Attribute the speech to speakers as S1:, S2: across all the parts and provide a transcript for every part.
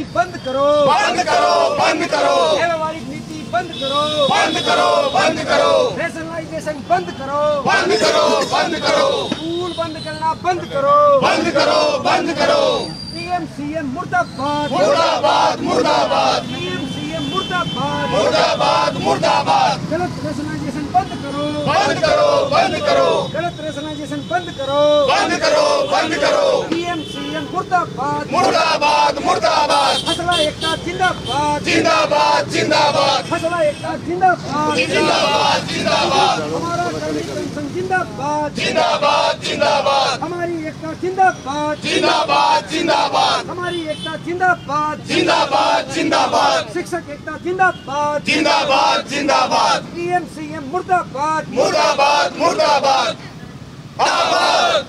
S1: बंद करो,
S2: बंद करो, बंद करो,
S1: व्यावहारिक नीति बंद करो,
S2: बंद करो, बंद करो,
S1: रैशनलाइजेशन बंद करो,
S2: बंद करो, बंद करो,
S1: स्कूल बंद करना बंद करो,
S2: बंद करो, बंद करो।
S1: पीएम सीएम मुर्दाबाद,
S2: मुर्दाबाद, मुर्दाबाद,
S1: पीएम सीएम मुर्दाबाद,
S2: मुर्दाबाद, मुर्दाबाद।
S1: गलत रैशनलाइजेशन बंद करो,
S2: बंद करो, बंद करो,
S1: गलत रैशनलाइजेशन बंद करो,
S2: बंद करो, बंद करो।
S1: पीएम सीएम मुर्दाबाद,
S2: मुर्दाबाद, मुर्दाबाद,
S1: फसला एकता जिंदाबाद,
S2: जिंदाबाद, जिंदाबाद,
S1: फसला एकता जिंदाबाद,
S2: जिंदाबाद, जिंदाबाद,
S1: हमारा कर्मी कमीशन जिंदाबाद,
S2: जिंदाबाद, जिंदाबाद,
S1: हमारी एकता जिंदाबाद,
S2: जिंदाबाद, जिंदाबाद,
S1: हमारी एकता जिंदाबाद,
S2: जिंदाबाद, जिंदाबाद,
S1: शिक्षक एकता जिंदाबाद,
S2: जिंदाबाद, जिंदाबाद,
S1: पीएम सीएम मुर्दाबाद,
S2: मुर्दाबाद, मुर्दाबाद।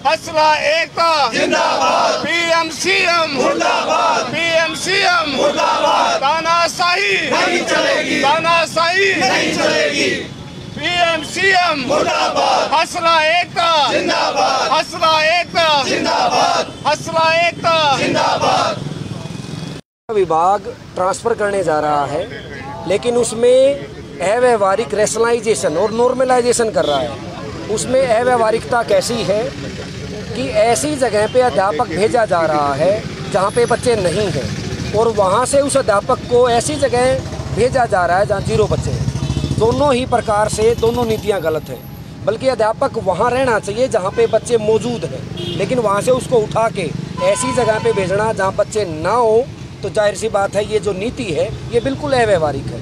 S2: फसला एकता जिंदाबाद, पीएम सीएम मुर्दाबाद, पीएम सीएम मुर्दाबाद। तानाशाही नहीं चलेगी, तानाशाही नहीं चलेगी। पीएम सीएम मुर्दाबाद, फसला एकता जिंदाबाद, फसला एकता जिंदाबाद, फसला एकता जिंदाबाद।
S1: विभाग ट्रांसफर करने जा रहा है, लेकिन उसमें अव्यवहारिक रैशनलाइजेशन और नॉर्मलाइजेशन कर रहा है। उसमें अव्यवहारिकता कैसी है कि ऐसी जगह पे अध्यापक भेजा जा रहा है जहाँ पे बच्चे नहीं हैं, और वहाँ से उस अध्यापक को ऐसी जगह भेजा जा रहा है जहाँ 0 बच्चे हैं। दोनों ही प्रकार से दोनों नीतियाँ गलत हैं। बल्कि अध्यापक वहाँ रहना चाहिए जहाँ पे बच्चे मौजूद हैं, लेकिन वहाँ से उसको उठा के ऐसी जगह पे भेजना जहाँ बच्चे ना हो, तो जाहिर सी बात है ये जो नीति है ये बिल्कुल अव्यवहारिक है।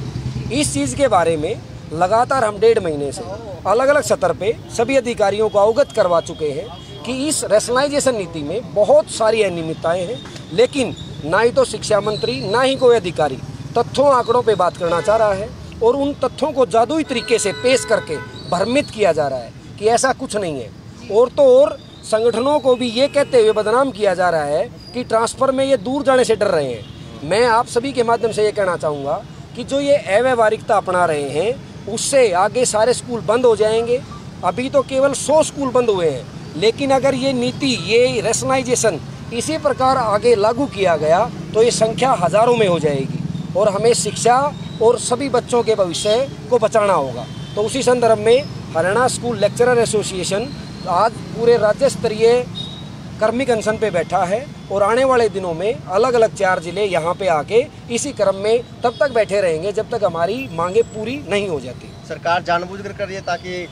S1: इस चीज़ के बारे में लगातार हम 1.5 महीने से अलग अलग सतर पे सभी अधिकारियों को अवगत करवा चुके हैं कि इस रैशनलाइजेशन नीति में बहुत सारी अनियमितताएं हैं, लेकिन ना ही तो शिक्षा मंत्री ना ही कोई अधिकारी तथ्यों आंकड़ों पे बात करना चाह रहा है, और उन तथ्यों को जादुई तरीके से पेश करके भ्रमित किया जा रहा है कि ऐसा कुछ नहीं है। और तो और संगठनों को भी ये कहते हुए बदनाम किया जा रहा है कि ट्रांसफ़र में ये दूर जाने से डर रहे हैं। मैं आप सभी के माध्यम से ये कहना चाहूँगा कि जो ये अव्यवहारिकता अपना रहे हैं उससे आगे सारे स्कूल बंद हो जाएंगे। अभी तो केवल 100 स्कूल बंद हुए हैं, लेकिन अगर ये नीति, ये रैशनलाइजेशन इसी प्रकार आगे लागू किया गया तो ये संख्या हज़ारों में हो जाएगी, और हमें शिक्षा और सभी बच्चों के भविष्य को बचाना होगा। तो उसी संदर्भ में हरियाणा स्कूल लेक्चरर एसोसिएशन आज पूरे राज्य स्तरीय कर्मिक अनशन पे बैठा है, और आने वाले दिनों में अलग अलग 4 जिले यहाँ पे आके इसी क्रम में तब तक बैठे रहेंगे जब तक हमारी मांगे पूरी नहीं हो जाती।
S3: सरकार जानबूझकर कर रही है ताकि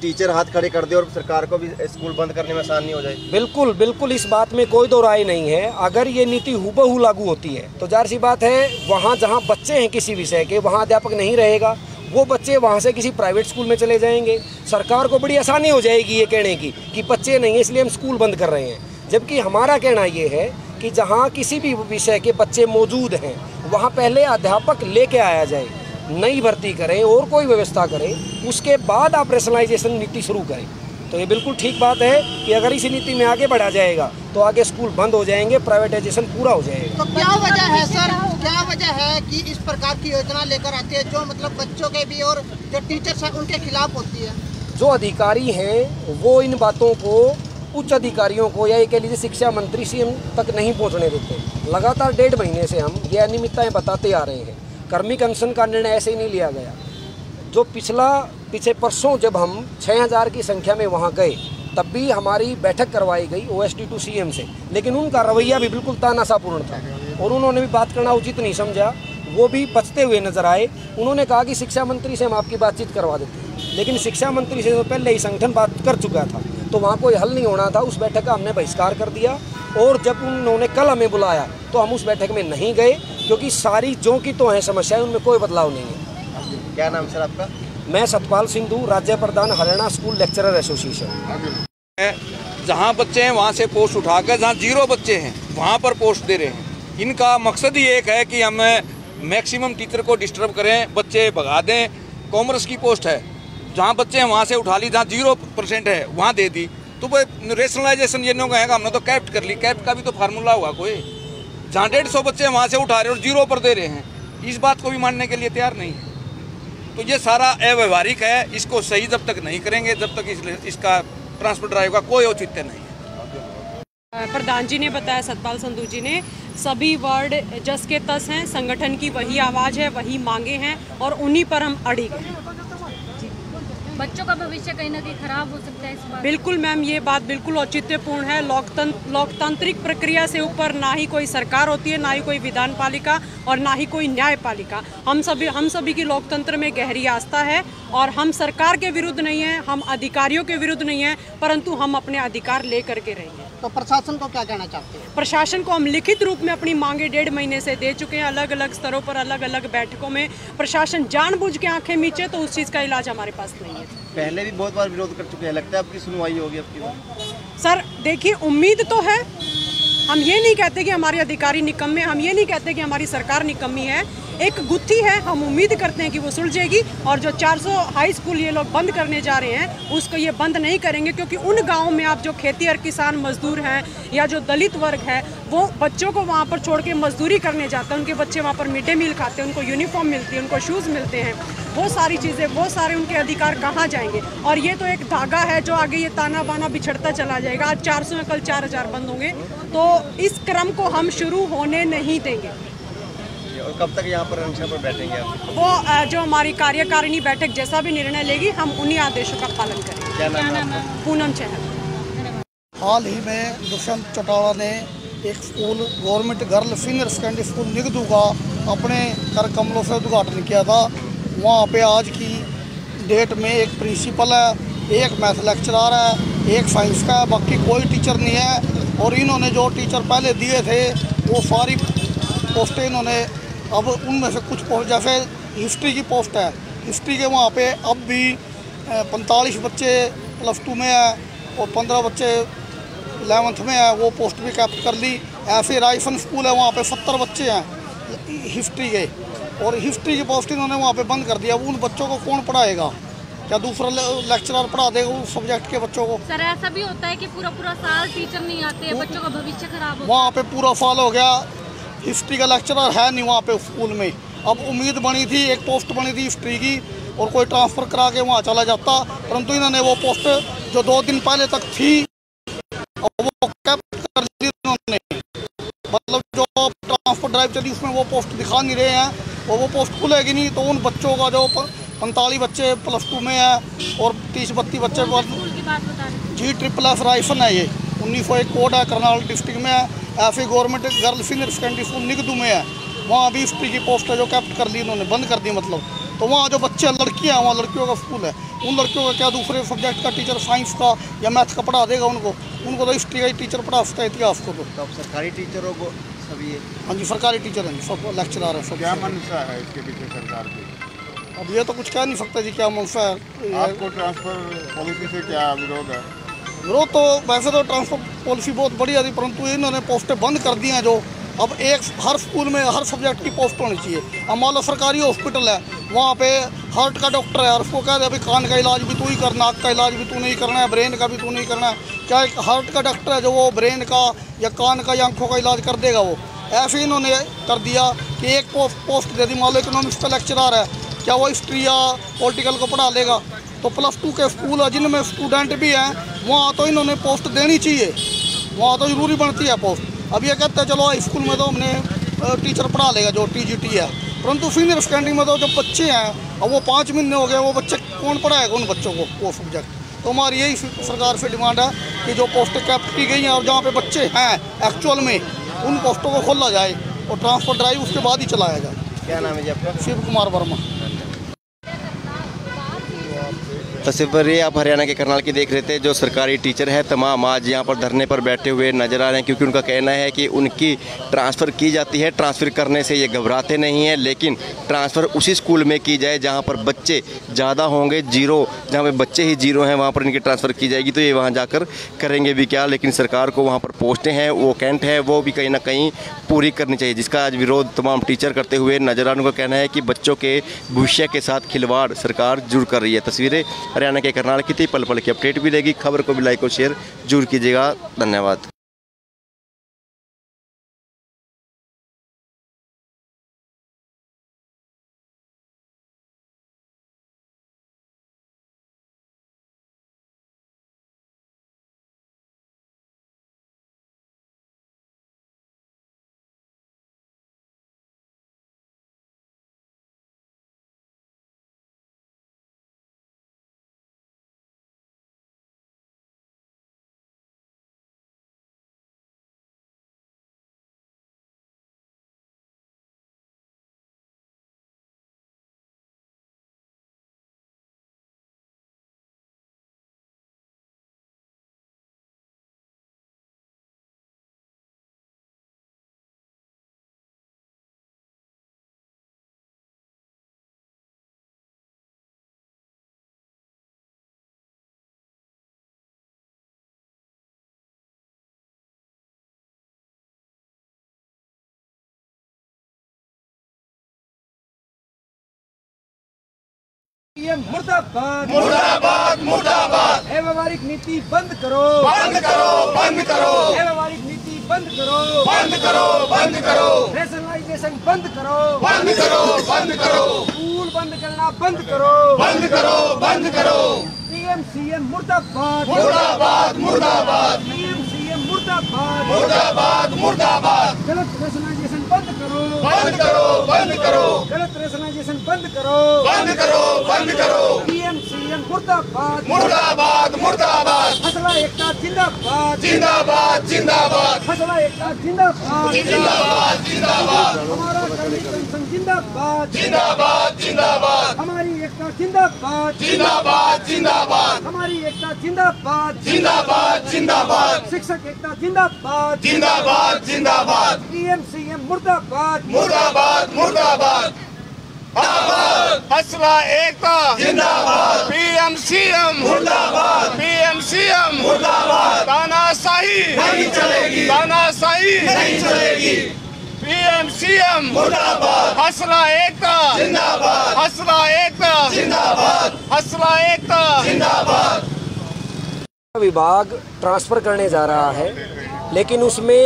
S3: टीचर हाथ खड़े कर दे और सरकार को भी स्कूल बंद करने में आसानी हो जाए।
S1: बिल्कुल बिल्कुल, इस बात में कोई दो राय नहीं है। अगर ये नीति हूबहू लागू होती है तो जाहिर सी बात है वहाँ जहाँ बच्चे हैं किसी विषय के, वहाँ अध्यापक नहीं रहेगा, वो बच्चे वहाँ से किसी प्राइवेट स्कूल में चले जाएंगे। सरकार को बड़ी आसानी हो जाएगी ये कहने की कि बच्चे नहीं है इसलिए हम स्कूल बंद कर रहे हैं। जबकि हमारा कहना ये है कि जहाँ किसी भी विषय के बच्चे मौजूद हैं वहाँ पहले अध्यापक लेके आया जाए, नई भर्ती करें और कोई व्यवस्था करें, उसके बाद आप रैशनलाइजेशन नीति शुरू करें। तो ये बिल्कुल ठीक बात है कि अगर इसी नीति में आगे बढ़ा जाएगा तो आगे स्कूल बंद हो जाएंगे, प्राइवेटाइजेशन पूरा हो जाएगा।
S4: तो क्या वजह है सर, क्या वजह है कि इस प्रकार की योजना लेकर आती है जो मतलब बच्चों के भी और जो टीचर्स हैं उनके खिलाफ होती है?
S1: जो अधिकारी हैं वो इन बातों को उच्च अधिकारियों को या ये कह लीजिए शिक्षा मंत्री सीएम तक नहीं पहुंचने देते। लगातार 1.5 महीने से हम ये अनियमितताएं बताते आ रहे हैं। कर्मिक अनशन का निर्णय ऐसे ही नहीं लिया गया। जो पिछले परसों जब हम 6000 की संख्या में वहाँ गए तब भी हमारी बैठक करवाई गई OSD to CM से, लेकिन उनका रवैया भी बिल्कुल तानाशाहपूर्ण था और उन्होंने भी बात करना उचित नहीं समझा। वो भी बचते हुए नजर आए। उन्होंने कहा कि शिक्षा मंत्री से हम आपकी बातचीत करवा देते हैं, लेकिन शिक्षा मंत्री से तो पहले ही संगठन बात कर चुका था, तो वहाँ कोई हल नहीं होना था। उस बैठक का हमने बहिष्कार कर दिया, और जब उन्होंने कल हमें बुलाया तो हम उस बैठक में नहीं गए, क्योंकि सारी जो की तो हैं समस्याएं, उनमें कोई बदलाव नहीं है।
S3: क्या नाम सर आपका?
S1: मैं सतपाल सिंधु, राज्य प्रधान, हरियाणा स्कूल लेक्चरर एसोसिएशन।
S5: जहाँ बच्चे हैं वहाँ से पोस्ट उठाकर जहाँ 0 बच्चे हैं वहाँ पर पोस्ट दे रहे हैं। इनका मकसद ही एक है कि हम मैक्सिमम टीचर को डिस्टर्ब करें, बच्चे भगा दें। कॉमर्स की पोस्ट है, जहाँ बच्चे हैं वहाँ से उठा ली, जहाँ 0% है वहाँ दे दी। तो वो रेशनलाइजेशन ये नहीं कहेगा हमने तो कैप्ट कर ली। कैप्ट का भी तो फार्मूला हुआ कोई, जहाँ 150 बच्चे वहाँ से उठा रहे और 0 पर दे रहे हैं। इस बात को भी मानने के लिए तैयार नहीं है। तो ये सारा अव्यवहारिक है। इसको सही जब तक नहीं करेंगे, जब तक इसका ट्रांसफर ड्राइव का कोई औचित्य नहीं है।
S6: प्रधान जी ने बताया, सतपाल संधू जी ने, सभी वर्ड जस के तस हैं, संगठन की वही आवाज़ है, वही मांगे हैं और उन्हीं पर हम अड़िग हैं।
S7: बच्चों का भविष्य कहीं ना कहीं खराब हो सकता है इस बात।
S6: बिल्कुल मैम, ये बात बिल्कुल औचित्यपूर्ण है। लोकतांत्रिक प्रक्रिया से ऊपर ना ही कोई सरकार होती है, ना ही कोई विधान पालिका और ना ही कोई न्यायपालिका। हम सभी की लोकतंत्र में गहरी आस्था है और हम सरकार के विरुद्ध नहीं हैं, हम अधिकारियों के विरुद्ध नहीं हैं, परंतु हम अपने अधिकार ले करके रहेंगे।
S4: तो प्रशासन को क्या कहना चाहते हैं?
S6: प्रशासन को हम लिखित रूप में अपनी मांगे 1.5 महीने से दे चुके हैं, अलग अलग स्तरों पर, अलग अलग बैठकों में। प्रशासन जानबूझ के आंखें मीचे तो उस चीज़ का इलाज हमारे पास नहीं है।
S3: पहले भी बहुत बार विरोध कर चुके हैं, लगता है आपकी सुनवाई होगी आपकी बार?
S6: सर देखिए, उम्मीद तो है। हम ये नहीं कहते कि हमारे अधिकारी निकम्मे, हम ये नहीं कहते कि हमारी सरकार निकम्मी है। एक गुत्थी है, हम उम्मीद करते हैं कि वो सुलझेगी और जो 400 हाई स्कूल ये लोग बंद करने जा रहे हैं उसको ये बंद नहीं करेंगे, क्योंकि उन गाँव में आप जो खेती और किसान मजदूर हैं या जो दलित वर्ग है वो बच्चों को वहाँ पर छोड़ के मजदूरी करने जाते हैं। उनके बच्चे वहाँ पर मिड डे मील खाते हैं, उनको यूनिफॉर्म मिलती है, उनको शूज़ मिलते हैं, वो सारी चीज़ें, वो सारे उनके अधिकार कहाँ जाएंगे? और ये तो एक धागा है जो आगे ये ताना बाना बिछड़ता चला जाएगा। आज 400 है, कल 4000 बंद होंगे, तो इस क्रम को हम शुरू होने नहीं देंगे।
S3: और कब तक यहाँ पर अनशन पर बैठेंगे आप?
S6: वो जो हमारी कार्यकारिणी बैठक जैसा भी निर्णय लेगी हम उन्हीं आदेशों का पालन करेंगे।
S3: क्या नाम है आपका?
S6: पूनम चहल।
S8: हाल ही में दुष्यंत चौटाला ने एक school government girl senior secondary school Nigdu का अपने कर कमलों से उद्घाटन किया था। वहाँ पे आज की डेट में एक प्रिंसिपल है, एक मैथ लेक्चरर है, एक साइंस का है, बाकी कोई टीचर नहीं है। और इन्होंने जो टीचर पहले दिए थे वो सारी पोस्टें इन्होंने, अब उनमें से कुछ पोस्ट, जैसे हिस्ट्री की पोस्ट है, हिस्ट्री के वहाँ पे अब भी 45 बच्चे +2 में है और 15 बच्चे 11th में है, वो पोस्ट भी कैप्ट कर ली। ऐसे राइफन स्कूल है, वहाँ पे 70 बच्चे हैं हिस्ट्री के, और हिस्ट्री की पोस्ट इन्होंने वहाँ पे बंद कर दिया। उन बच्चों को कौन पढ़ाएगा? क्या दूसरा लेक्चरर पढ़ा देगा उस सब्जेक्ट के बच्चों को?
S7: सर ऐसा भी होता है कि पूरा साल टीचर नहीं आते हैं, बच्चों का भविष्य खराब होता है।
S8: वहाँ पे पूरा साल हो गया, हिस्ट्री का लेक्चरर है नहीं वहाँ पे स्कूल में। अब उम्मीद बनी थी, एक पोस्ट बनी थी हिस्ट्री की, और कोई ट्रांसफ़र करा के वहाँ चला जाता, परंतु इन्होंने वो पोस्ट जो 2 दिन पहले तक थी वो कैप्ट कर दी इन्होंने। मतलब जो ट्रांसफ़र ड्राइव चली उसमें वो पोस्ट दिखा नहीं रहे हैं, और वो पोस्ट खुलेगी नहीं तो उन बच्चों का जो 45 बच्चे +2 में है और 30-32 बच्चे GSSS राइफन है, ये 1901 कोड है, करनाल डिस्ट्रिक्ट में है। ऐसे government girl senior secondary school Nigdu में है, वहाँ भी हिस्ट्री की पोस्ट है जो कैप्ट कर ली इन्होंने, बंद कर दी। मतलब तो वहाँ जो बच्चे लड़कियाँ हैं, वहाँ लड़कियों का स्कूल है, उन लड़कियों का क्या दूसरे सब्जेक्ट का टीचर साइंस का या मैथ का पढ़ा देगा उनको तो हिस्ट्री का ही टीचर पढ़ा सकता है, इतिहास को। तो
S3: अब सरकारी टीचरों को सभी है?
S8: हाँ जी, सरकारी टीचर हैं, सब लेक्चरर हैं, सब।
S2: क्या मंशा है इसके पीछे सरकार की?
S8: अब ये तो कुछ कह नहीं सकता जी क्या मंशा है।
S2: आपको ट्रांसफर पॉलिसी से क्या विरोध है?
S8: विरोध तो वैसे तो ट्रांसफर पॉलिसी बहुत बढ़िया थी, परंतु इन्होंने पोस्टें बंद कर दी हैं। जो अब हर स्कूल में हर सब्जेक्ट की पोस्ट होनी चाहिए। अब मान लो सरकारी हॉस्पिटल है, वहाँ पे हार्ट का डॉक्टर है और उसको कह दे अभी कान का इलाज भी तू ही कर, नाक का इलाज भी तू नहीं करना है, ब्रेन का भी तू नहीं करना है। क्या एक हार्ट का डॉक्टर है जो वो ब्रेन का या कान का या आंखों का इलाज कर देगा? वो ऐसे ही इन्होंने कर दिया कि एक पोस्ट दे दी। मान लो इकोनॉमिक्स का लेक्चरर है, क्या वो हिस्ट्री या पॉलिटिकल को पढ़ा लेगा? तो +2 के स्कूल है जिनमें स्टूडेंट भी हैं, वहाँ तो इन्होंने पोस्ट देनी चाहिए, वहाँ तो ज़रूरी बनती है पोस्ट। अब ये कहते हैं चलो स्कूल में तो हमने टीचर पढ़ा लेगा जो TGT है, परंतु सीनियर सेकेंडरी में तो जो बच्चे हैं अब वो 5 महीने हो गए, वो बच्चे कौन पढ़ाएगा उन बच्चों को वो सब्जेक्ट? तो हमारी यही सरकार से डिमांड है कि जो पोस्टें कैप्ट की गई हैं और जहाँ पे बच्चे हैं एक्चुअल में, उन पोस्टों को खोला जाए और ट्रांसफ़र ड्राइव उसके बाद ही चलाया जाए।
S3: क्या नाम है जी आपका?
S8: शिव कुमार वर्मा।
S3: तस्वीर ये आप हरियाणा के करनाल की देख रहे थे। जो सरकारी टीचर है तमाम आज यहाँ पर धरने पर बैठे हुए नजर आ रहे हैं, क्योंकि उनका कहना है कि उनकी ट्रांसफ़र की जाती है, ट्रांसफ़र करने से ये घबराते नहीं हैं, लेकिन ट्रांसफ़र उसी स्कूल में की जाए जहाँ पर बच्चे ज़्यादा होंगे। जहाँ पे बच्चे ही 0 हैं वहाँ पर इनकी ट्रांसफ़र की जाएगी, तो ये वहाँ जाकर करेंगे भी क्या। लेकिन सरकार को वहाँ पर पोस्टें हैं, वो कैंट है, वो भी कहीं ना कहीं पूरी करनी चाहिए, जिसका आज विरोध तमाम टीचर करते हुए नजर आ रहे हैं। उनका कहना है कि बच्चों के भविष्य के साथ खिलवाड़ सरकार जरूर कर रही है। तस्वीरें हरियाणा के करनाल की थी, पल पल की अपडेट भी देगी। खबर को भी लाइक और शेयर जरूर कीजिएगा। धन्यवाद।
S1: सीएम मुर्दाबाद
S2: मुर्दाबाद मुर्दाबाद।
S1: अव्यवहारिक नीति बंद करो,
S2: बंद करो, बंद करो,
S1: अव्यवहारिक नीति बंद करो,
S2: बंद करो, बंद करो,
S1: रैशनलाइजेशन बंद करो,
S2: बंद करो, बंद करो,
S1: स्कूल बंद करना बंद करो,
S2: बंद करो, बंद करो।
S1: सीएम मुर्दाबाद
S2: मुर्दाबाद मुर्दाबाद
S1: सीएम मुर्दाबाद
S2: मुर्दाबाद मुर्दाबाद।
S1: गलत रैशनलाइजेशन बंद करो,
S2: बंद करो, बंद करो,
S1: गलत रैशनलाइजेशन बंद करो,
S2: बंद करो, बंद करो।
S1: सीएम मुर्दाबाद
S2: मुर्दाबाद मुर्दाबाद।
S1: फसला एकता जिंदाबाद
S2: जिंदाबाद जिंदाबाद
S1: फसला एकता जिंदाबाद
S2: जिंदाबाद जिंदाबाद
S1: हमारा कर्मी कमीशन जिंदाबाद
S2: जिंदाबाद जिंदाबाद
S1: हमारी एकता जिंदाबाद
S2: जिंदाबाद जिंदाबाद
S1: हमारी एकता जिंदाबाद
S2: जिंदाबाद जिंदाबाद
S1: शिक्षक एकता जिंदाबाद
S2: जिंदाबाद जिंदाबाद
S1: सीएम मुर्दाबाद
S2: मुर्दाबाद मुर्दाबाद। फसला एकता जिंदाबाद पीएम मुर्दाबाद पीएम मुर्दाबाद। तानाशाही नहीं चलेगी, तानाशाही नहीं चलेगी। पीएम मुर्दाबाद फसला एकता जिंदाबाद फसला एकता जिंदाबाद फसला एकता जिंदाबाद।
S1: विभाग ट्रांसफर करने जा रहा है, लेकिन उसमें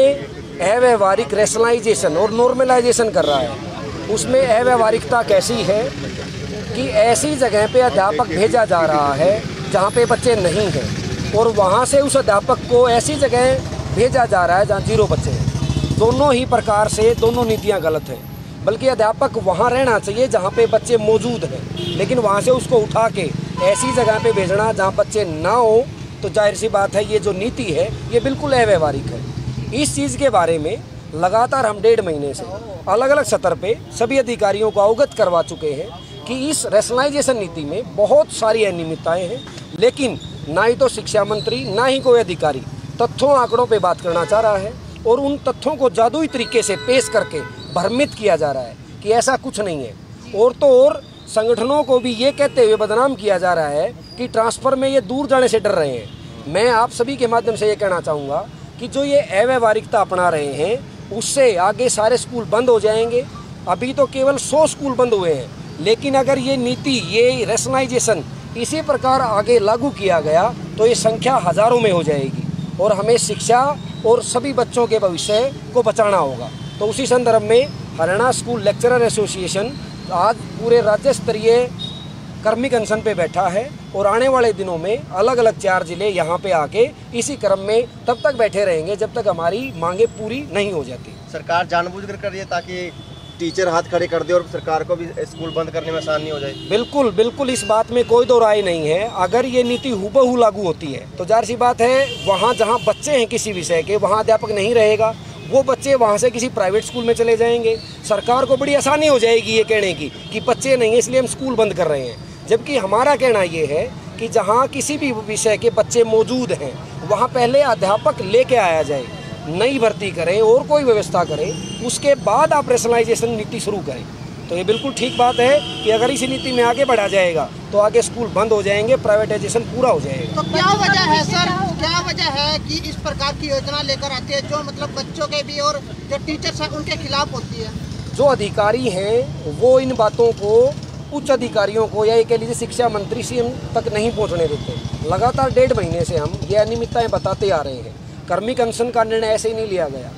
S1: अव्यवहारिक रैशनलाइजेशन और नॉर्मलाइजेशन कर रहा है। उसमें अव्यवहारिकता कैसी है कि ऐसी जगह पे अध्यापक भेजा जा रहा है जहाँ पे बच्चे नहीं हैं, और वहाँ से उस अध्यापक को ऐसी जगह भेजा जा रहा है जहाँ 0 बच्चे हैं। दोनों ही प्रकार से दोनों नीतियाँ गलत हैं। बल्कि अध्यापक वहाँ रहना चाहिए जहाँ पे बच्चे मौजूद हैं, लेकिन वहाँ से उसको उठा के ऐसी जगह पे भेजना जहाँ बच्चे ना हो, तो जाहिर सी बात है ये जो नीति है ये बिल्कुल अव्यवहारिक है। इस चीज़ के बारे में लगातार हम 1.5 महीने से अलग अलग सतर पे सभी अधिकारियों को अवगत करवा चुके हैं कि इस रैशनलाइजेशन नीति में बहुत सारी अनियमितताएं हैं, लेकिन ना ही तो शिक्षा मंत्री ना ही कोई अधिकारी तथ्यों आंकड़ों पे बात करना चाह रहा है, और उन तथ्यों को जादुई तरीके से पेश करके भ्रमित किया जा रहा है कि ऐसा कुछ नहीं है। और तो और संगठनों को भी ये कहते हुए बदनाम किया जा रहा है कि ट्रांसफ़र में ये दूर जाने से डर रहे हैं। मैं आप सभी के माध्यम से ये कहना चाहूँगा कि जो ये अव्यवहारिकता अपना रहे हैं उससे आगे सारे स्कूल बंद हो जाएंगे। अभी तो केवल 100 स्कूल बंद हुए हैं, लेकिन अगर ये नीति ये रैशनलाइजेशन इसी प्रकार आगे लागू किया गया तो ये संख्या हज़ारों में हो जाएगी, और हमें शिक्षा और सभी बच्चों के भविष्य को बचाना होगा। तो उसी संदर्भ में हरियाणा स्कूल लेक्चरर एसोसिएशन आज पूरे राज्य स्तरीय कर्मिक अनशन पे बैठा है, और आने वाले दिनों में अलग अलग 4 जिले यहाँ पे आके इसी क्रम में तब तक बैठे रहेंगे जब तक हमारी मांगे पूरी नहीं हो जाती।
S3: सरकार जानबूझकर कर रही है ताकि टीचर हाथ खड़े कर दे और सरकार को भी स्कूल बंद करने में आसानी हो जाए।
S1: बिल्कुल बिल्कुल, इस बात में कोई दो राय नहीं है। अगर ये नीति हूबहू लागू होती है तो जाहिर सी बात है वहाँ जहाँ बच्चे हैं किसी विषय के वहाँ अध्यापक नहीं रहेगा, वो बच्चे वहाँ से किसी प्राइवेट स्कूल में चले जाएंगे। सरकार को बड़ी आसानी हो जाएगी ये कहने की कि बच्चे नहीं है इसलिए हम स्कूल बंद कर रहे हैं, जबकि हमारा कहना ये है कि जहाँ किसी भी विषय के बच्चे मौजूद हैं वहाँ पहले अध्यापक लेके आया जाए, नई भर्ती करें और कोई व्यवस्था करें, उसके बाद आप रैशनलाइजेशन नीति शुरू करें। तो ये बिल्कुल ठीक बात है कि अगर इसी नीति में आगे बढ़ा जाएगा तो आगे स्कूल बंद हो जाएंगे, प्राइवेटाइजेशन पूरा हो जाएगा।
S4: तो क्या वजह है सर, क्या वजह है कि इस प्रकार की योजना लेकर आती है जो मतलब बच्चों के भी और जो टीचर्स हैं उनके खिलाफ होती है?
S1: जो अधिकारी हैं वो इन बातों को उच्च अधिकारियों को या ये कह लीजिए शिक्षा मंत्री सीएम तक नहीं पहुंचने देते। लगातार 1.5 महीने से हम ये अनियमितताएं बताते आ रहे हैं। कर्मिक अनशन का निर्णय ऐसे ही नहीं लिया गया।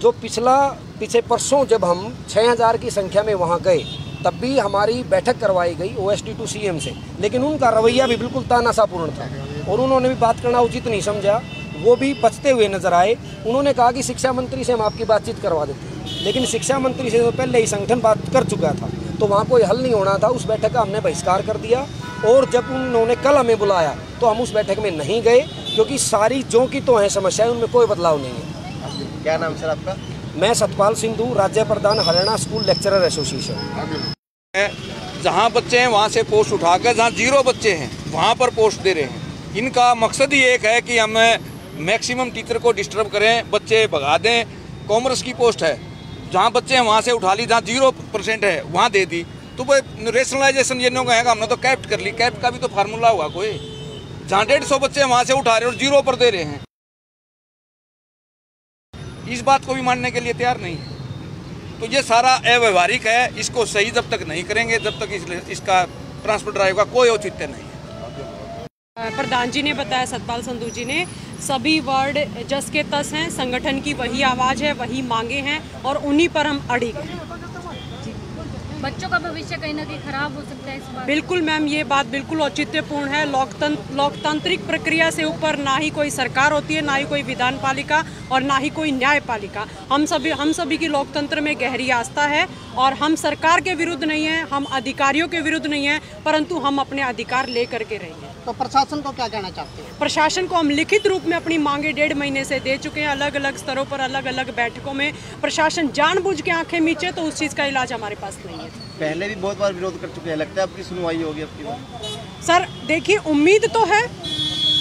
S1: जो पिछले परसों जब हम 6000 की संख्या में वहाँ गए तब भी हमारी बैठक करवाई गई OSD to CM से, लेकिन उनका रवैया भी बिल्कुल तानाशाहपूर्ण था और उन्होंने भी बात करना उचित नहीं समझा। वो भी बचते हुए नजर आए। उन्होंने कहा कि शिक्षा मंत्री से हम आपकी बातचीत करवा देते हैं, लेकिन शिक्षा मंत्री से तो पहले ही संगठन बात कर चुका था, तो वहाँ कोई हल नहीं होना था। उस बैठक का हमने बहिष्कार कर दिया, और जब उन्होंने कल हमें बुलाया तो हम उस बैठक में नहीं गए, क्योंकि सारी जो की तो हैं समस्याएं, उनमें कोई बदलाव नहीं है।
S3: क्या नाम सर आपका?
S1: मैं सतपाल सिंधु, राज्य प्रधान हरियाणा स्कूल लेक्चरर एसोसिएशन।
S5: जहाँ बच्चे हैं वहाँ से पोस्ट उठाकर जहाँ 0 बच्चे हैं वहाँ पर पोस्ट दे रहे हैं। इनका मकसद ही एक है कि हम मैक्सिमम टीचर को डिस्टर्ब करें, बच्चे भगा दें। कॉमर्स की पोस्ट है, जहाँ बच्चे हैं वहाँ से उठा ली, जहाँ 0% है वहाँ दे दी। तो वो रेशनलाइजेशन ये नहीं कहेगा हमने तो कैप्ट कर ली। कैप्ट का भी तो फार्मूला होगा कोई। जहाँ 150 बच्चे हैं वहाँ से उठा रहे हैं और 0 पर दे रहे हैं। इस बात को भी मानने के लिए तैयार नहीं है। तो ये सारा अव्यवहारिक है। इसको सही जब तक नहीं करेंगे, जब तक इसका ट्रांसफर ड्राइव का कोई औचित्य नहीं है।
S6: प्रधान जी ने बताया, सतपाल संधू जी ने, सभी वर्ड जस के तस हैं, संगठन की वही आवाज़ है, वही मांगे हैं और उन्हीं पर हम अड़िग हैं।
S7: बच्चों का भविष्य कहीं ना कहीं खराब हो सकता है इस बात।
S6: बिल्कुल मैम, ये बात बिल्कुल औचित्यपूर्ण है। लोकतांत्रिक प्रक्रिया से ऊपर ना ही कोई सरकार होती है, ना ही कोई विधान पालिका और ना ही कोई न्यायपालिका। हम सभी की लोकतंत्र में गहरी आस्था है और हम सरकार के विरुद्ध नहीं हैं, हम अधिकारियों के विरुद्ध नहीं हैं, परंतु हम अपने अधिकार ले करके रहेंगे।
S4: तो प्रशासन को क्या कहना चाहते हैं?
S6: प्रशासन को हम लिखित रूप में अपनी मांगे 1.5 महीने से दे चुके हैं, अलग अलग स्तरों पर, अलग अलग बैठकों में। प्रशासन जानबूझ के आंखें मीचे तो उस चीज़ का इलाज हमारे पास नहीं है।
S3: पहले भी बहुत बार विरोध कर चुके हैं, लगता है आपकी सुनवाई होगी आपकी बात?
S6: सर देखिए, उम्मीद तो है।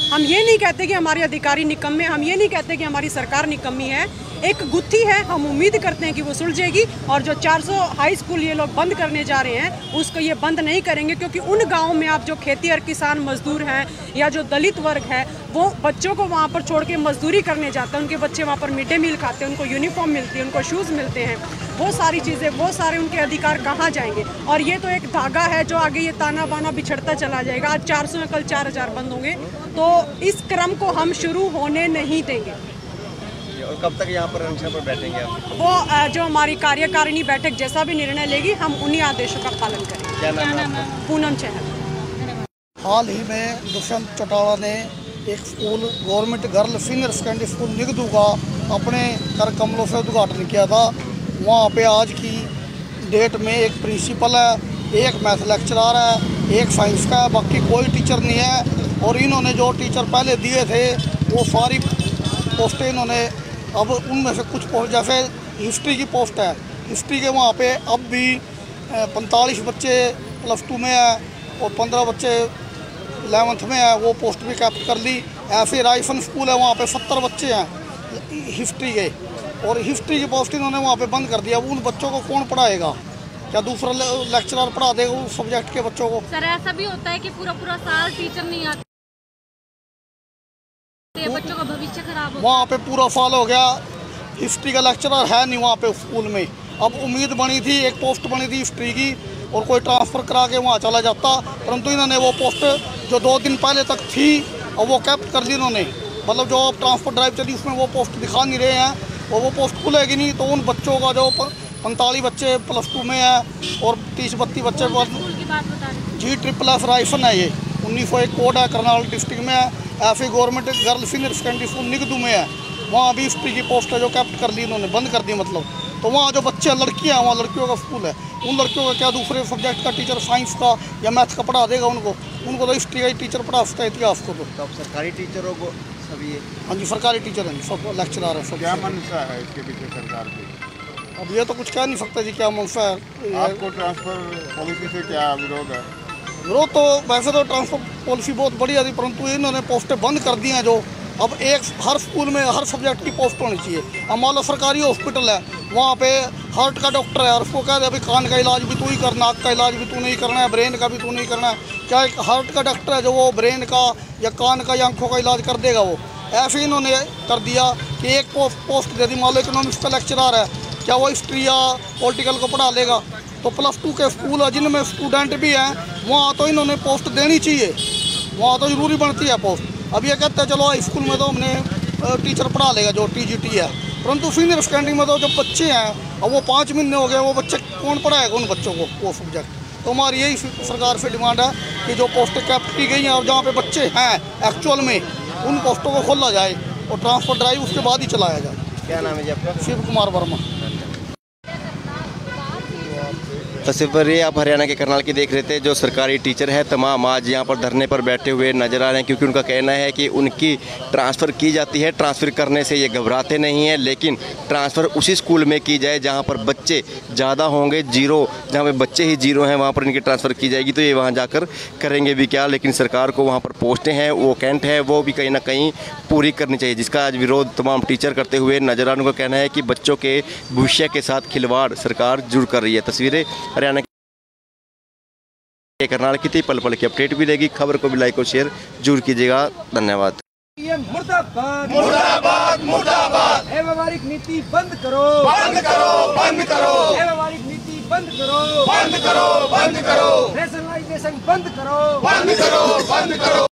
S6: हम ये नहीं कहते कि हमारे अधिकारी निकम्मे, हम ये नहीं कहते कि हमारी सरकार निकम्मी है। एक गुत्थी है, हम उम्मीद करते हैं कि वो सुलझेगी और जो 400 हाई स्कूल ये लोग बंद करने जा रहे हैं उसको ये बंद नहीं करेंगे, क्योंकि उन गाँव में आप जो खेती और किसान मजदूर हैं या जो दलित वर्ग है वो बच्चों को वहाँ पर छोड़ के मजदूरी करने जाते हैं। उनके बच्चे वहाँ पर मिड डे मील खाते हैं, उनको यूनिफॉर्म मिलती है, उनको शूज़ मिलते हैं, वो सारी चीज़ें, वो सारे उनके अधिकार कहाँ जाएंगे? और ये तो एक धागा है जो आगे ये ताना बाना बिछड़ता चला जाएगा। आज 400 है, कल 4000 बंद होंगे, तो इस क्रम को हम शुरू होने नहीं देंगे।
S3: और कब तक यहाँ पर अनशन पर बैठेंगे आप?
S6: वो जो हमारी कार्यकारिणी बैठक जैसा भी निर्णय लेगी, हम उन्हीं आदेशों का पालन करेंगे।
S3: क्या नाम है?
S6: पूनम चहल।
S8: हाल ही में दुष्यंत चौटाला ने एक school, government girl senior secondary school Nigdu का अपने कर कमलों से उद्घाटन किया था। वहाँ पे आज की डेट में एक प्रिंसिपल है, एक मैथ लेक्चरर है, एक साइंस का है, बाकी कोई टीचर नहीं है। और इन्होंने जो टीचर पहले दिए थे वो सारी पोस्टें इन्होंने, अब उनमें से कुछ पोस्ट, जैसे हिस्ट्री की पोस्ट है, हिस्ट्री के वहाँ पे अब भी 45 बच्चे +2 में है और 15 बच्चे 11th में है, वो पोस्ट भी कैप्ट कर ली। ऐसे राइफन स्कूल है, वहाँ पे 70 बच्चे हैं हिस्ट्री के, और हिस्ट्री की पोस्ट इन्होंने वहाँ पे बंद कर दिया। उन बच्चों को कौन पढ़ाएगा? क्या दूसरा लेक्चरर पढ़ा देगा उस सब्जेक्ट के बच्चों को?
S7: सर ऐसा भी होता है कि पूरा साल टीचर नहीं आते, बच्चों का भविष्य खराब हो।
S8: वहाँ पे पूरा साल हो गया, हिस्ट्री का लेक्चरर है नहीं वहाँ पे स्कूल में। अब उम्मीद बनी थी, एक पोस्ट बनी थी हिस्ट्री की, और कोई ट्रांसफ़र करा के वहाँ चला जाता, परंतु इन्होंने वो पोस्ट जो 2 दिन पहले तक थी और वो कैप्ट कर दी इन्होंने। मतलब जो अब ट्रांसफ़र ड्राइव चली उसमें वो पोस्ट दिखा नहीं रहे हैं, और वो पोस्ट खुलेगी नहीं तो उन बच्चों का जो 45 बच्चे +2 में है और 30-32 बच्चे GSSS राइफन है, ये 1901 कोड है, करनाल डिस्ट्रिक्ट में है। ऐसे government girl senior secondary school Nigdu में है, वहाँ भी हिस्ट्री की पोस्ट है जो कैप्ट कर ली इन्होंने, बंद कर दी। मतलब तो वहाँ जो बच्चे लड़कियाँ हैं, वहाँ लड़कियों का स्कूल है, उन लड़कियों का क्या दूसरे सब्जेक्ट का टीचर साइंस का या मैथ का पढ़ा देगा उनको? तो हिस्ट्री का ही टीचर पढ़ा सकता है, इतिहास को। तो
S3: अब सरकारी टीचरों को सभी?
S8: हाँ जी, सरकारी टीचर हैं, सब लेक्चरर है। सब
S2: क्या मंशा है इसके पीछे सरकार की?
S8: अब ये तो कुछ कह नहीं सकता जी क्या मंशा है।
S2: आपको ट्रांसफर पॉलिसी से क्या विरोध है?
S8: विरोध तो वैसे तो ट्रांसफर पॉलिसी बहुत बढ़िया थी, परंतु इन्होंने पोस्टें बंद कर दी हैं। जो अब एक हर स्कूल में हर सब्जेक्ट की पोस्ट होनी चाहिए। अब मान लो सरकारी हॉस्पिटल है, वहाँ पे हार्ट का डॉक्टर है और उसको कह दे अभी कान का इलाज भी तू ही करना, नाक का इलाज भी तू नहीं करना है, ब्रेन का भी तू नहीं करना है। क्या एक हार्ट का डॉक्टर है जो वो ब्रेन का या कान का या आँखों का इलाज कर देगा? वो ऐसे इन्होंने कर दिया कि एक पोस्ट दे दी। मान लो इकोनॉमिक्स का लेक्चरर है, क्या वो हिस्ट्री या पॉलिटिकल को पढ़ा लेगा? तो +2 के स्कूल है जिनमें स्टूडेंट भी हैं, वहाँ तो इन्होंने पोस्ट देनी चाहिए, वहाँ तो ज़रूरी बनती है पोस्ट। अब ये कहते हैं चलो हाई स्कूल में तो हमने टीचर पढ़ा लेगा जो TGT है, परंतु सीनियर सेकेंडरी में तो जो बच्चे हैं अब वो 5 महीने हो गए, वो बच्चे कौन पढ़ाएगा उन बच्चों को वो सब्जेक्ट? तो हमारी यही सरकार से डिमांड है कि जो पोस्टें कैप्ट की गई हैं और जहाँ पे बच्चे हैं एक्चुअल में, उन पोस्टों को खोला जाए और ट्रांसफर ड्राइव उसके बाद ही चलाया जाए।
S3: क्या नाम है जी आपका?
S8: शिव कुमार वर्मा।
S3: तस्वीर ये आप हरियाणा के करनाल की देख रहे थे। जो सरकारी टीचर है तमाम आज यहाँ पर धरने पर बैठे हुए नजर आ रहे हैं, क्योंकि उनका कहना है कि उनकी ट्रांसफ़र की जाती है, ट्रांसफ़र करने से ये घबराते नहीं हैं, लेकिन ट्रांसफ़र उसी स्कूल में की जाए जहाँ पर बच्चे ज़्यादा होंगे। जहाँ पे बच्चे ही 0 हैं वहाँ पर इनकी ट्रांसफ़र की जाएगी, तो ये वहाँ जाकर करेंगे भी क्या। लेकिन सरकार को वहाँ पर पोस्टें हैं, वो कैंट है, वो भी कहीं ना कहीं पूरी करनी चाहिए, जिसका आज विरोध तमाम टीचर करते हुए नजर आ रहे हैं। उनका कहना है कि बच्चों के भविष्य के साथ खिलवाड़ सरकार जरूर कर रही है। तस्वीरें हरियाणा के करनाल की थी। पल पल की अपडेट भी देगी। खबर को भी लाइक और शेयर जरूर कीजिएगा। धन्यवाद।
S1: मुर्दाबाद
S2: मुर्दाबाद मुर्दाबाद।
S1: व्यावहारिक नीति बंद करो,
S2: बंद करो, बंद करो।
S1: व्यावहारिक नीति बंद करो,
S9: बंद करो, बंद करो,
S1: रैशनलाइजेशन बंद करो,
S9: बंद करो, बंद करो।